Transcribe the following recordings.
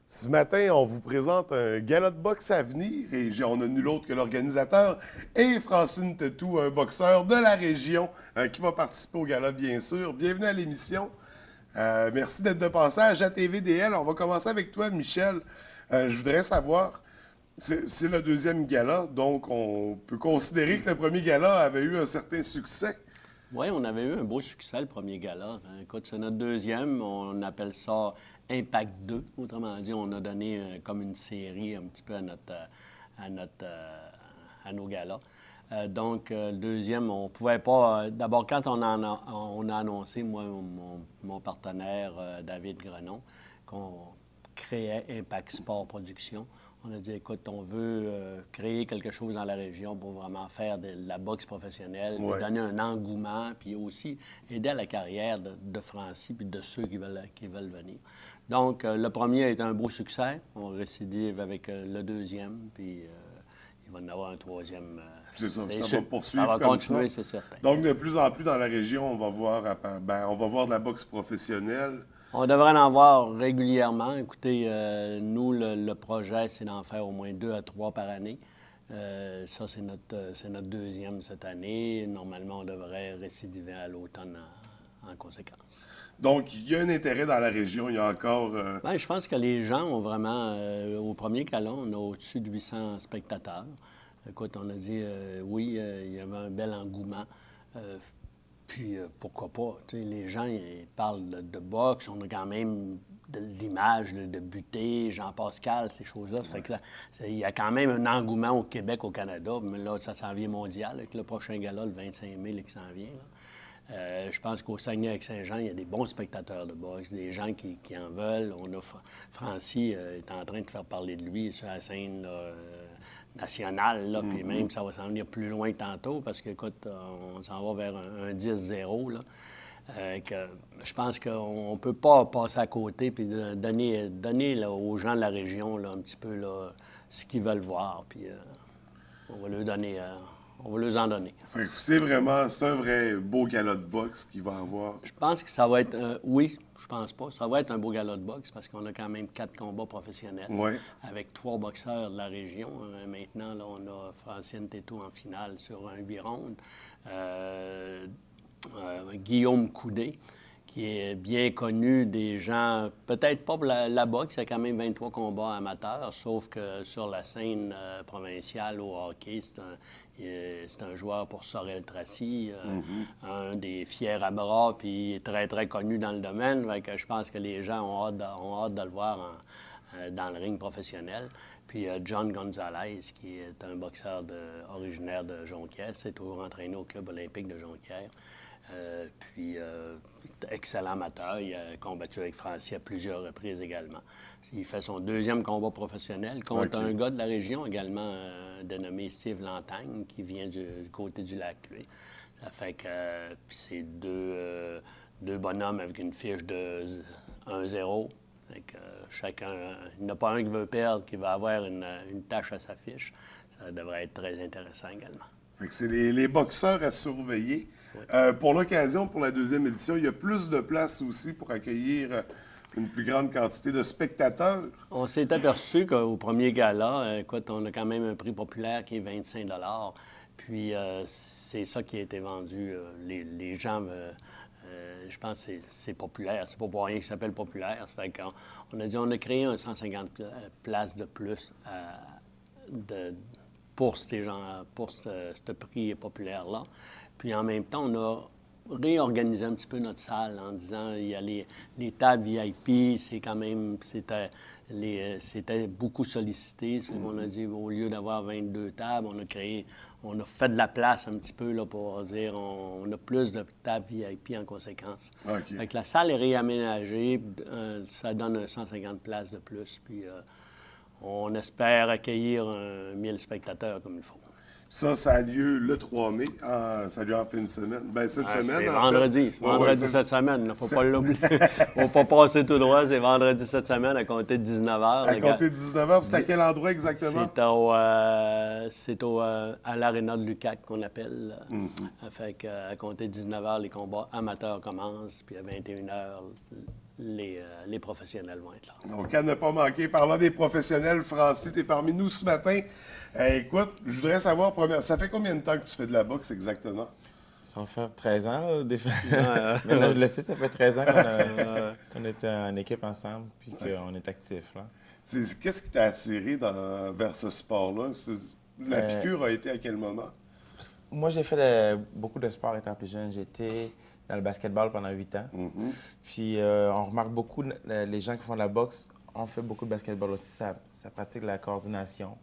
Ce matin, on vous présente un gala de boxe à venir et on a nul autre que l'organisateur et Francine Tetou, un boxeur de la région qui va participer au gala, bien sûr. Bienvenue à l'émission. Merci d'être de passage à TVDL. On va commencer avec toi, Michel. Je voudrais savoir, c'est le deuxième gala, donc on peut considérer que le premier gala avait eu un certain succès. Oui, on avait eu un beau succès, le premier gala. Écoute, c'est notre deuxième. On appelle ça Impact 2. Autrement dit, on a donné comme une série un petit peu à, notre, à nos galas. Le deuxième, on pouvait pas. D'abord, quand on a annoncé, moi, mon partenaire, David Grenon, qu'on créait Impact Sport Production, on a dit, écoute, on veut créer quelque chose dans la région pour vraiment faire de la boxe professionnelle, puis Ouais. donner un engouement, puis aussi aider à la carrière de Francis puis de ceux qui veulent venir. Donc, le premier a été un beau succès. On récidive avec le deuxième, puis il va y en avoir un troisième. C'est ça, C'est ça sûr. va Ça poursuivre va comme ça. continuer, c'est certain. Donc, de plus en plus dans la région, on va voir de la boxe professionnelle. On devrait en voir régulièrement. Écoutez, nous, le projet, c'est d'en faire au moins 2 à 3 par année. Ça, c'est notre deuxième cette année. Normalement, on devrait récidiver à l'automne en conséquence. Donc, il y a un intérêt dans la région. Il y a encore. Bien, je pense que les gens ont vraiment, au premier gala, on a au-dessus de 800 spectateurs. Écoute, on a dit, oui, il y avait un bel engouement. Puis, pourquoi pas? Tu sais, les gens, ils parlent de boxe. On a quand même de l'image de Buté, Jean-Pascal, ces choses-là. Ça fait que il y a quand même un engouement au Québec, au Canada. Mais là, ça s'en vient mondial avec le prochain gala, le 25 mai, qui s'en vient. Là. Je pense qu'au Saguenay-avec-Saint-Jean, il y a des bons spectateurs de boxe, des gens qui en veulent. On a Francis est en train de faire parler de lui sur la scène là, nationale, là, puis même ça va s'en venir plus loin que tantôt, parce que, écoute, on s'en va vers un 10-0, là. Je pense qu'on ne peut pas passer à côté puis donner là, aux gens de la région là, un petit peu là, ce qu'ils veulent voir, puis on va leur donner, on va leur en donner. Fait que c'est un vrai beau gala de boxe qu'il va avoir. Je pense que ça va être, oui, je pense pas, ça va être un beau gala de boxe parce qu'on a quand même 4 combats professionnels Ouais. avec 3 boxeurs de la région. Maintenant, là, on a Francine Tétou en finale sur un 8 rondes. Guillaume Coudé, qui est bien connu des gens, peut-être pas pour la boxe, il y a quand même 23 combats amateurs, sauf que sur la scène provinciale au hockey, c'est un joueur pour Sorel-Tracy, un des fiers à bras, puis il est très, très connu dans le domaine. Fait que je pense que les gens ont hâte de le voir dans le ring professionnel. Puis John Gonzalez, qui est un boxeur originaire de Jonquière, s'est toujours entraîné au Club olympique de Jonquière. Excellent amateur. Il a combattu avec Francis à plusieurs reprises également. Il fait son deuxième combat professionnel contre un gars de la région également dénommé Steve Lantagne, qui vient du côté du lac, lui. Ça fait que c'est deux bonhommes avec une fiche de 1-0. Fait que, chacun, il n'y en a pas un qui veut perdre, qui va avoir une tâche à sa fiche. Ça devrait être très intéressant également. Fait que c'est les boxeurs à surveiller. Oui. Pour l'occasion, pour la deuxième édition, il y a plus de place aussi pour accueillir une plus grande quantité de spectateurs. On s'est aperçu qu'au premier gala, écoute, on a quand même un prix populaire qui est 25 $. Puis c'est ça qui a été vendu. Les gens, je pense que c'est populaire. C'est pas pour rien qu'il s'appelle populaire. Ça fait qu'on a dit, on a créé un 150 places de plus pour ces gens, pour ce prix populaire-là. Puis en même temps, on a réorganisé un petit peu notre salle en disant il y a les tables VIP, c'est quand même, c'était beaucoup sollicité. On a dit, au lieu d'avoir 22 tables, on a fait de la place un petit peu là, pour dire on a plus de tables VIP en conséquence. OK. Fait que la salle est réaménagée, ça donne 150 places de plus, puis on espère accueillir 1000 spectateurs comme il faut. Ça a lieu le 3 mai. Ça a lieu en fin de semaine. Ben, cette semaine, C'est en vendredi. fait. Vendredi cette semaine. Il ne faut pas l'oublier. Il ne faut pas passer tout droit. C'est vendredi cette semaine à compter de 19h. À compter de 19h, c'est à quel endroit exactement? C'est à l'aréna de Lucac qu'on appelle. Fait que, à compter de 19h, les combats amateurs commencent. Puis à 21h, les professionnels vont être là. Donc, à ne pas manquer, parlant des professionnels, Francis, tu es parmi nous ce matin. Écoute, je voudrais savoir, ça fait combien de temps que tu fais de la boxe exactement? Ça va faire 13 ans, là, des fois. Maintenant, je le sais, ça fait 13 ans qu'on est en équipe ensemble puis qu'on est actifs, là. Qu'est-ce qui t'a attiré vers ce sport-là? La piqûre a été à quel moment? Moi, j'ai fait beaucoup de sport étant plus jeune. J'étais dans le basketball pendant 8 ans. Puis, on remarque beaucoup, les gens qui font de la boxe ont fait beaucoup de basketball aussi. Ça pratique la coordination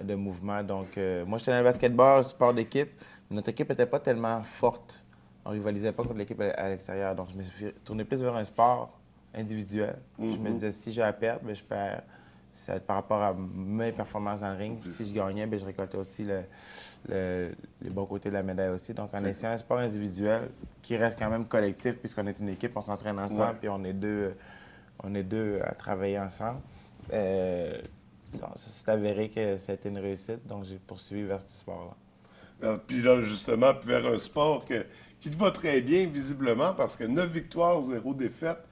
de mouvement. Donc, moi, j'étais dans le basketball, sport d'équipe. Notre équipe n'était pas tellement forte. On rivalisait pas contre l'équipe à l'extérieur. Donc, je me suis tourné plus vers un sport individuel. Je me disais, si j'ai à perdre, bien, je perds. C'est par rapport à mes performances dans le ring. Puis si je gagnais, bien, je récoltais aussi les bons côtés de la médaille aussi. Donc, en essayant un sport individuel qui reste quand même collectif, puisqu'on est une équipe, on s'entraîne ensemble, puis on est deux à travailler ensemble. Ça s'est avéré que ça a été une réussite, donc j'ai poursuivi vers ce sport-là. Puis là, justement, vers un sport qui te va très bien, visiblement, parce que 9 victoires, 0 défaites,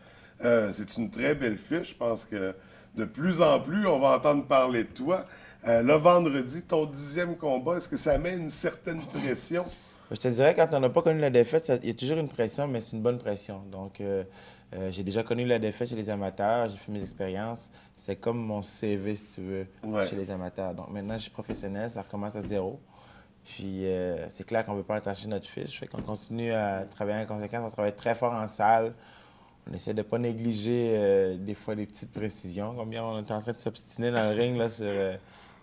c'est une très belle fiche. Je pense que de plus en plus, on va entendre parler de toi. Le vendredi, ton 10e combat, est-ce que ça met une certaine pression? Je te dirais, quand on n'a pas connu la défaite, il y a toujours une pression, mais c'est une bonne pression. Donc, j'ai déjà connu la défaite chez les amateurs, j'ai fait mes expériences. C'est comme mon CV, si tu veux, chez les amateurs. Donc, maintenant, je suis professionnel, ça recommence à zéro. Puis, c'est clair qu'on ne veut pas attacher notre fiche. Fait qu'on continue à travailler en conséquence. On travaille très fort en salle. On essaie de ne pas négliger des fois des petites précisions. Combien on est en train de s'obstiner dans le ring là, sur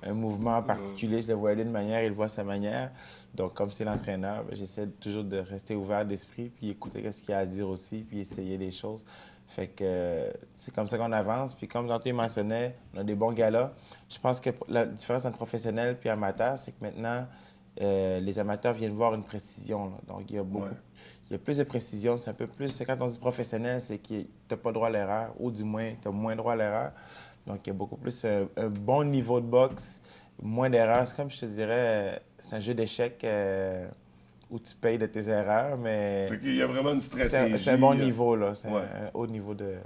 un mouvement particulier. Je le vois aller d'une manière, il le voit à sa manière. Donc, comme c'est l'entraîneur, j'essaie toujours de rester ouvert d'esprit, puis écouter ce qu'il y a à dire aussi, puis essayer des choses. Fait que c'est comme ça qu'on avance. Puis comme tantôt il mentionnait, on a des bons galas. Je pense que la différence entre professionnel et amateur, c'est que maintenant, les amateurs viennent voir une précision. Là. Donc, il y a beaucoup... Il y a plus de précision, c'est un peu plus... Quand on dit professionnel, c'est que tu n'as pas droit à l'erreur, ou du moins, tu as moins droit à l'erreur. Donc, il y a beaucoup plus un bon niveau de boxe, moins d'erreurs. C'est comme je te dirais, c'est un jeu d'échecs où tu payes de tes erreurs, mais... Fait qu'il y a vraiment une stratégie. C'est un bon niveau, là. C'est un haut niveau de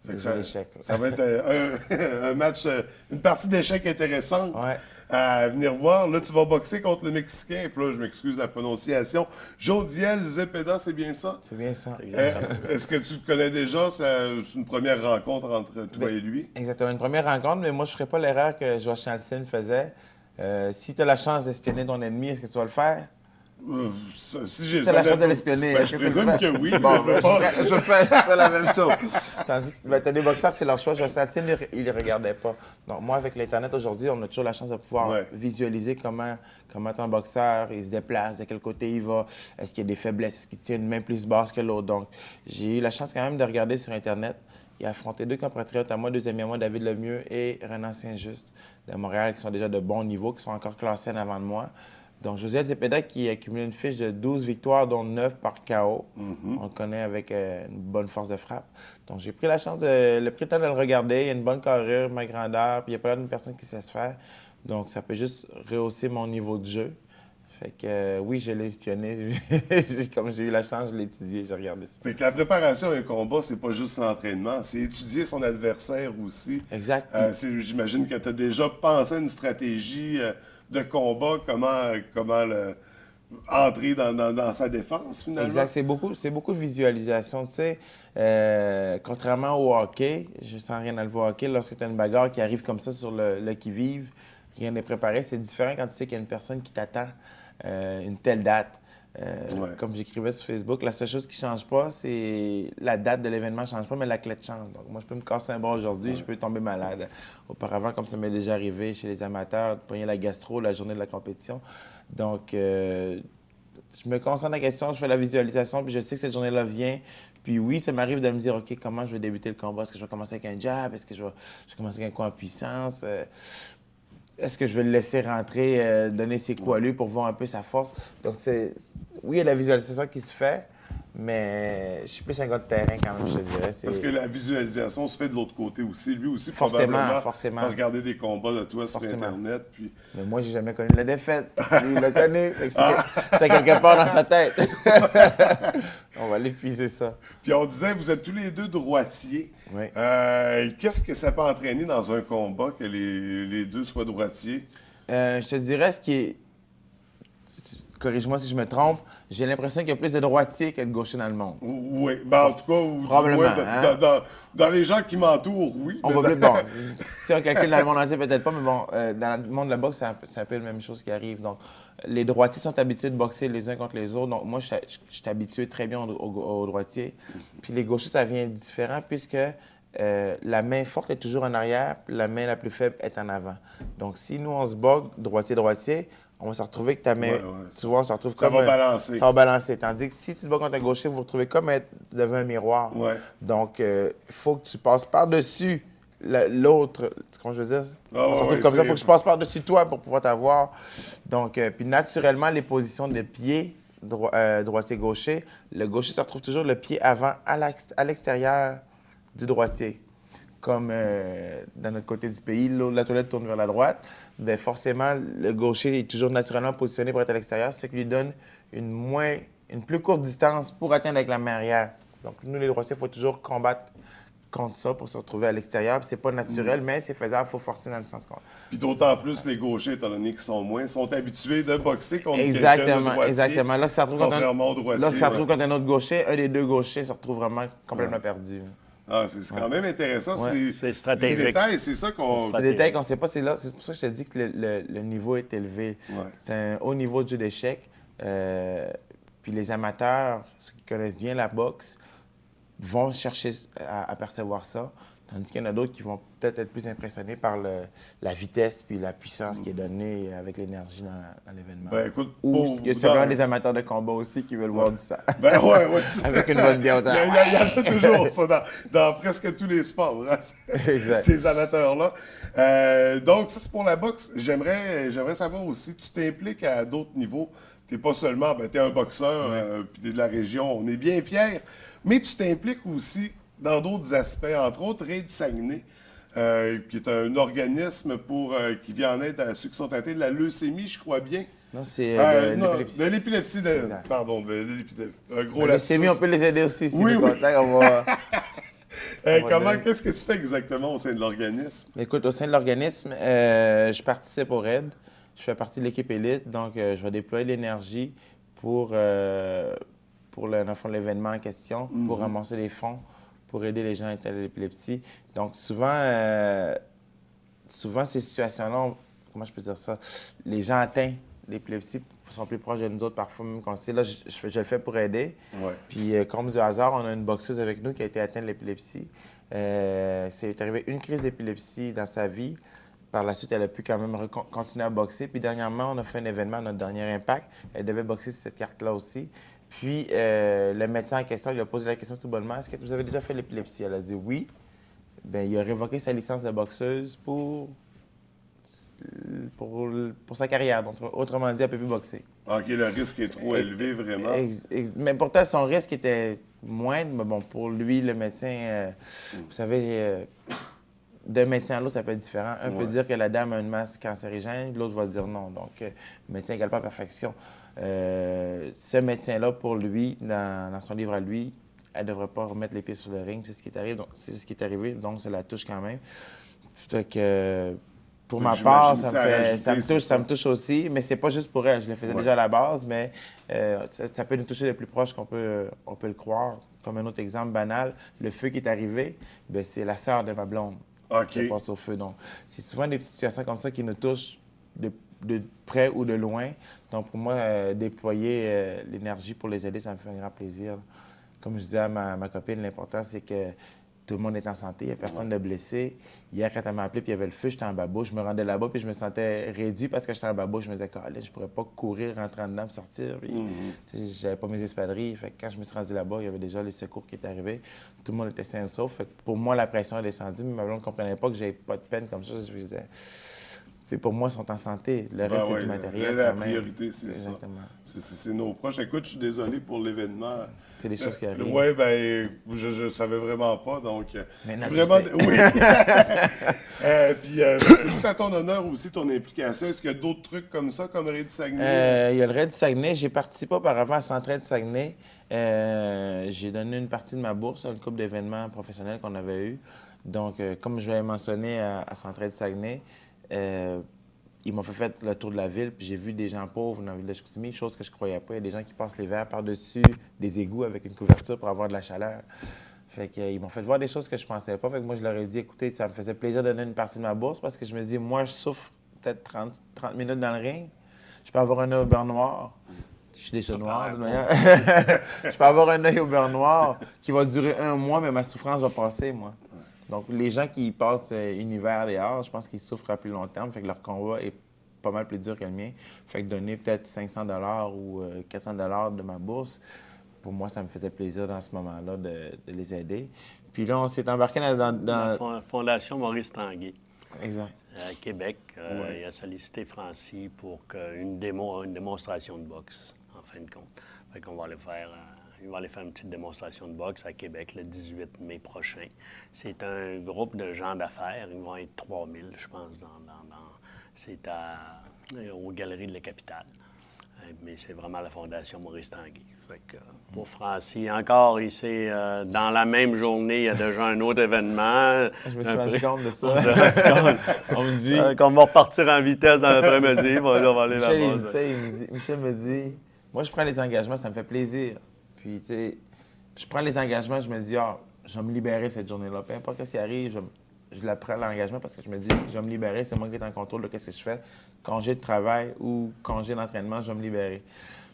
jeu d'échecs. Ça va être un match, une partie d'échecs intéressante. Ouais. À venir voir. Là, tu vas boxer contre le Mexicain. Puis là, je m'excuse de la prononciation. Jodiel Zepeda, c'est bien ça? C'est bien ça. Est-ce que tu le connais déjà? C'est une première rencontre entre toi et lui? Exactement. Une première rencontre, mais moi, je ne ferais pas l'erreur que Josh Charleston faisait. Si tu as la chance d'espionner ton ennemi, est-ce que tu vas le faire? Si j'ai la chance de l'espionner. Ben, je présume que oui. Bon, je fais la même chose. Tandis que tu as des boxeurs, c'est leur choix. Josh Charleston, il ne les regardait pas. Donc, moi, avec l'Internet aujourd'hui, on a toujours la chance de pouvoir visualiser comment ton boxeur, il se déplace, de quel côté il va, est-ce qu'il y a des faiblesses, est-ce qu'il tient une main plus basse que l'autre. Donc, j'ai eu la chance quand même de regarder sur Internet. Il a affronté deux compatriotes à moi, deuxième à moi, David Lemieux et Renan Saint-Just de Montréal, qui sont déjà de bon niveau, qui sont encore classés en avant de moi. Donc, Josiel Zepeda qui a accumulé une fiche de 12 victoires, dont 9 par KO. On le connaît avec une bonne force de frappe. Donc, j'ai pris le temps de le regarder. Il a une bonne carrure, ma grandeur, puis il n'y a pas l'air d'une personne qui sait se faire. Donc, ça peut juste rehausser mon niveau de jeu. Fait que oui, je l'ai espionné. Comme j'ai eu la chance, je l'ai étudié, j'ai regardé ça. Fait que la préparation à un combat, c'est pas juste l'entraînement, c'est étudier son adversaire aussi. Exact. J'imagine que tu as déjà pensé à une stratégie de combat, comment entrer dans sa défense, finalement. Exact. C'est beaucoup de visualisation. Tu sais, contrairement au hockey, je sens rien à le voir au hockey, lorsque tu as une bagarre qui arrive comme ça sur le qui-vive, rien n'est préparé, c'est différent quand tu sais qu'il y a une personne qui t'attend une telle date. Comme j'écrivais sur Facebook, la seule chose qui ne change pas, c'est la date de l'événement ne change pas, mais la clé change. Donc, moi, je peux me casser un bras aujourd'hui, je peux tomber malade. Auparavant, comme ça m'est déjà arrivé chez les amateurs, de prendre la gastro la journée de la compétition. Donc, je me concentre sur la question, je fais la visualisation, puis je sais que cette journée-là vient. Puis oui, ça m'arrive de me dire, OK, comment je vais débuter le combat? Est-ce que je vais commencer avec un jab? Est-ce que je vais commencer avec un coup en puissance? Est-ce que je vais le laisser rentrer, donner ses coups à lui pour voir un peu sa force? Donc, oui, il y a la visualisation qui se fait, mais je suis plus un gars de terrain quand même, je te dirais. Parce que la visualisation se fait de l'autre côté aussi. Lui aussi, forcément. va regarder des combats de toi sur Internet. Puis... Mais moi, j'ai jamais connu la défaite. Lui, il l'a connu. C'est quelque part dans sa tête. On va l'épuiser ça. Puis on disait, vous êtes tous les deux droitiers. Oui. Qu'est-ce que ça peut entraîner dans un combat que les deux soient droitiers? Je te dirais ce qui est. Corrige-moi si je me trompe, j'ai l'impression qu'il y a plus de droitiers que de gauchers dans le monde. Oui, ben, en tout cas, ou du Probablement, moins, hein? dans les gens qui m'entourent, oui. On mais va dans- plus. Bon, si on calcule dans le monde entier, peut-être pas, mais bon, dans le monde de la boxe, c'est un peu la même chose qui arrive. Donc, les droitiers sont habitués de boxer les uns contre les autres. Donc, moi, je suis habitué très bien aux droitiers. Puis les gauchers, ça vient différent puisque la main forte est toujours en arrière, puis la main la plus faible est en avant. Donc, si nous, on se bat droitier-droitier, on va se retrouver que ta main, Ouais, tu vois, on se retrouve Ça comme... va balancer. Ça va balancer. Tandis que si tu te bats contre un gaucher, vous vous retrouvez comme être devant un miroir. Ouais. Donc, il faut que tu passes par-dessus l'autre. Comment je veux dire? Ah, On se retrouve ouais, comme ça. Il c'est- faut que je passe par-dessus toi pour pouvoir t'avoir. Donc, puis naturellement, les positions de pied, droitier-gaucher, le gaucher se retrouve toujours le pied avant à l'extérieur du droitier. Comme dans notre côté du pays, la toilette tourne vers la droite, bien forcément, le gaucher est toujours naturellement positionné pour être à l'extérieur, ce qui lui donne une plus courte distance pour atteindre avec la main arrière. Donc, nous, les droitiers, il faut toujours combattre contre ça pour se retrouver à l'extérieur. Puis c'est pas naturel, mais c'est faisable, il faut forcer dans le sens qu'on... Puis d'autant plus les gauchers, étant donné qu'ils sont habitués de boxer contre quelqu'un de Exactement, droitier. exactement. Là, que ça retrouve contrairement au droitier, là, que ça ouais. retrouve contre un autre gaucher, un des deux gauchers se retrouve vraiment complètement perdu. Ah, c'est quand même intéressant. Ouais. C'est Des stratégique. détails, c'est ça qu'on... C'est des détails qu'on ne sait pas. C'est pour ça que je te dis que le niveau est élevé. Ouais. C'est un haut niveau de jeu d'échecs. Puis les amateurs, ceux qui connaissent bien la boxe, vont chercher à percevoir ça. Tandis qu'il y en a d'autres qui vont peut-être être plus impressionnés par la vitesse puis la puissance qui est donnée avec l'énergie dans l'événement. Ben écoute, Ou il y a sûrement des amateurs de combat aussi qui veulent voir du sang. Ben ouais. Avec une bonne bière. Il y en a toujours ça dans presque tous les sports, hein, Exact. ces amateurs-là. Donc, ça, c'est pour la boxe. J'aimerais savoir aussi, tu t'impliques à d'autres niveaux. Tu n'es pas seulement, tu es un boxeur, puis tu es de la région, on est bien fiers, mais tu t'impliques aussi dans d'autres aspects, entre autres Raid Saguenay, qui est un organisme qui vient en aide à ceux qui sont atteints de la leucémie, je crois bien. Non, c'est Non, l'épilepsie. de l'épilepsie. Exact. Pardon, de l'épilepsie. Un gros La lapsus. leucémie, on peut les aider aussi. Si Oui, nous oui. contactent, on va... Qu'est-ce que tu fais exactement au sein de l'organisme? Écoute, au sein de l'organisme, je participe au RAID. Je fais partie de l'équipe élite, donc je vais déployer l'énergie pour dans le fond, l'événement en question, pour ramasser des fonds, pour aider les gens atteints de l'épilepsie. Donc souvent ces situations-là, comment je peux dire ça, les gens atteints d'épilepsie sont plus proches de nous autres, parfois même qu'on le sait. Là, je le fais pour aider. Ouais. Puis, comme du hasard, on a une boxeuse avec nous qui a été atteinte de l'épilepsie. C'est arrivé une crise d'épilepsie dans sa vie. Par la suite, elle a pu quand même continuer à boxer. Puis, dernièrement, on a fait un événement, notre dernier Impact. Elle devait boxer sur cette carte-là aussi. Puis, le médecin en question, il a posé la question tout bonnement, est-ce que vous avez déjà fait l'épilepsie? Elle a dit oui. Bien, il a révoqué sa licence de boxeuse pour sa carrière. Donc, autrement dit, elle ne peut plus boxer. OK, le risque est trop élevé, vraiment. Mais pourtant, son risque était moindre. Mais bon, pour lui, le médecin, vous savez, d'un médecin à l'autre, ça peut être différent. Un peut dire que la dame a une masse cancérigène, l'autre va dire non. Donc, le médecin égale pas perfection. Ce médecin-là, pour lui, dans son livre à lui, elle ne devrait pas remettre les pieds sur le ring. C'est ce qui est arrivé, donc ça la touche quand même. Fait que... Pour ma part, ça me touche aussi, mais c'est pas juste pour elle. Je le faisais déjà à la base, mais ça peut nous toucher de plus proche qu'on peut le croire. Comme un autre exemple banal, le feu qui est arrivé, bien, c'est la sœur de ma blonde qui passe au feu. Donc, c'est souvent des petites situations comme ça qui nous touchent de près ou de loin. Donc, pour moi, déployer l'énergie pour les aider, ça me fait un grand plaisir. Comme je disais à ma copine, l'important, c'est que tout le monde est en santé, il n'y a personne de blessé. Hier, quand elle m'a appelé puis il y avait le feu, j'étais en babouche. Je me rendais là-bas puis je me sentais réduit parce que j'étais en babouche. Je me disais, je pourrais pas courir, rentrer en dedans, me sortir. Puis, j'avais pas mes espadrilles. Fait que quand je me suis rendu là-bas, il y avait déjà les secours qui étaient arrivés. Tout le monde était sain et sauf. Fait que pour moi, la pression est descendue, mais ma blonde ne comprenait pas que j'avais pas de peine comme ça. Je me disais, pour moi, ils sont en santé. Le reste, c'est du matériel. La quand même. priorité, c'est ça. Exactement. C'est nos proches. Écoute, je suis désolé pour l'événement C'est des choses qui arrivent. Oui, ben, je savais vraiment pas, donc... Maintenant, vraiment, tu sais. oui. Puis, c'est tout à ton honneur aussi, ton implication. Est-ce qu'il y a d'autres trucs comme ça, comme Raid du Saguenay? Il y a le Raid du Saguenay. J'ai participé auparavant à Centraide du Saguenay. J'ai donné une partie de ma bourse à une couple d'événements professionnels qu'on avait eus. Donc, comme je l'avais mentionné à Centraide du Saguenay, ils m'ont fait le tour de la ville, puis j'ai vu des gens pauvres dans la ville de Chicoutimi, chose que je croyais pas. Il y a des gens qui passent les verres par-dessus des égouts avec une couverture pour avoir de la chaleur. Fait qu'ils m'ont fait voir des choses que je pensais pas. Fait que moi, je leur ai dit, écoutez, ça me faisait plaisir de donner une partie de ma bourse parce que je me dis, moi, je souffre peut-être 30 minutes dans le ring. Je peux avoir un œil au beurre noir. Je suis déjà noir, de toute manière. Je peux avoir un œil au beurre noir qui va durer 1 mois, mais ma souffrance va passer, moi. Donc, les gens qui passent un hiver dehors, je pense qu'ils souffrent à plus long terme, fait que leur combat est pas mal plus dur que le mien. Fait que donner peut-être 500 ou 400 de ma bourse, pour moi, ça me faisait plaisir dans ce moment-là de les aider. Puis là, on s'est embarqué dans... La Fondation Maurice Tanguay. Exact. À Québec, il a sollicité Francis pour une démonstration de boxe, en fin de compte. Fait qu'on va aller faire... Il va aller faire une petite démonstration de boxe à Québec le 18 mai prochain. C'est un groupe de gens d'affaires. Ils vont être 3000, je pense, c'est aux Galeries de la Capitale. Mais c'est vraiment la Fondation Maurice Tanguay. Fait que, pour Francis, encore, dans la même journée, il y a déjà un autre événement. Je me suis rendu compte de ça. On s'est rendu compte. On me dit... qu'on va repartir en vitesse dans l'après-midi. On va aller Michel me dit, moi, je prends les engagements, ça me fait plaisir. Puis, tu sais, je prends les engagements, je me dis, je vais me libérer cette journée-là. Peu importe ce qui arrive, je la prends l'engagement parce que je me dis, je vais me libérer, c'est moi qui est en contrôle de ce que je fais. Congé de travail ou congé d'entraînement, je vais me libérer.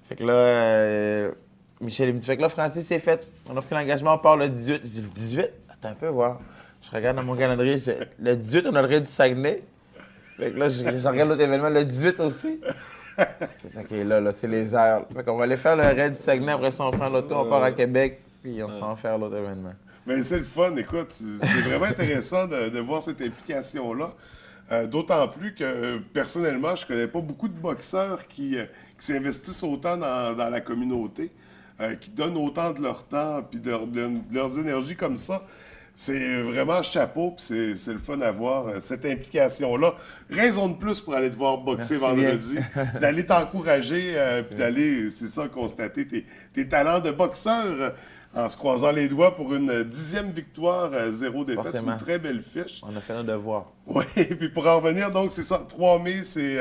Fait que là, Michel, il me dit, fait que là, Francis, c'est fait. On a pris l'engagement, on part le 18. Je dis, le 18? Attends un peu, voir. Je regarde dans mon calendrier, le 18, on a le Raid du Saguenay. Fait que là, je regarde l'autre événement, le 18 aussi. OK, là, c'est les heures. Fait qu'on va aller faire le Raid du Saguenay, après ça, on prend l'auto, on part à Québec, puis on s'en va faire l'autre événement. Mais c'est le fun, écoute, c'est vraiment intéressant de voir cette implication-là. D'autant plus que, personnellement, je connais pas beaucoup de boxeurs qui s'investissent autant dans la communauté, qui donnent autant de leur temps puis de leurs énergies comme ça. C'est vraiment chapeau, puis c'est le fun à voir, cette implication-là. Raison de plus pour aller te voir boxer vendredi, d'aller t'encourager, puis d'aller, c'est ça, constater tes talents de boxeur en se croisant les doigts pour une 10e victoire, 0 défaite. C'est une très belle fiche. On a fait notre devoir. Oui, puis pour en revenir, donc, c'est ça, 3 mai, c'est...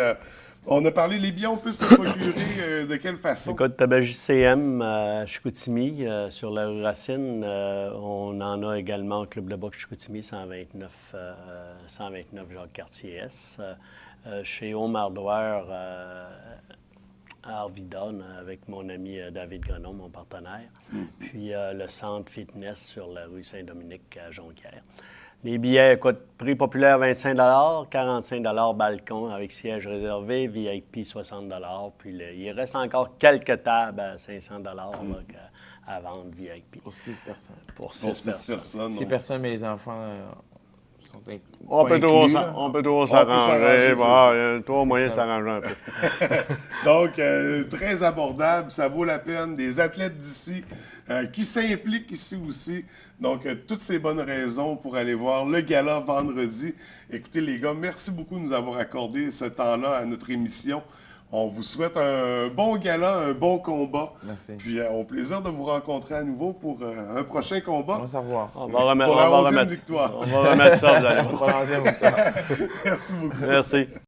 on a parlé, les billets, on peut se procurer de quelle façon? Écoute, JCM à Chicoutimi, sur la rue Racine. On en a également au Club de boxe Chicoutimi, 129 Jacques-Cartier-S. Chez Omar Douer, à Arvida, avec mon ami David Grenon, mon partenaire. Puis le centre fitness sur la rue Saint-Dominique à Jonquière. Les billets coûtent prix populaire 25 45 balcon avec siège réservé, VIP 60 puis il reste encore quelques tables à 500 à vendre VIP. Pour 6 personnes. Pour 6 personnes. 6 personnes, mais les enfants sont on peut toujours s'arranger. Il y a toujours moyen de s'arranger un peu. Donc, très abordable, ça vaut la peine. Des athlètes d'ici qui s'impliquent ici aussi. Donc, toutes ces bonnes raisons pour aller voir le gala vendredi. Écoutez, les gars, merci beaucoup de nous avoir accordé ce temps-là à notre émission. On vous souhaite un bon gala, un bon combat. Merci. Puis, au plaisir de vous rencontrer à nouveau pour un prochain combat. On va savoir. Pour la 11e victoire. On va remettre ça, vous allez voir. Pour la 11e victoire. Merci beaucoup. Merci.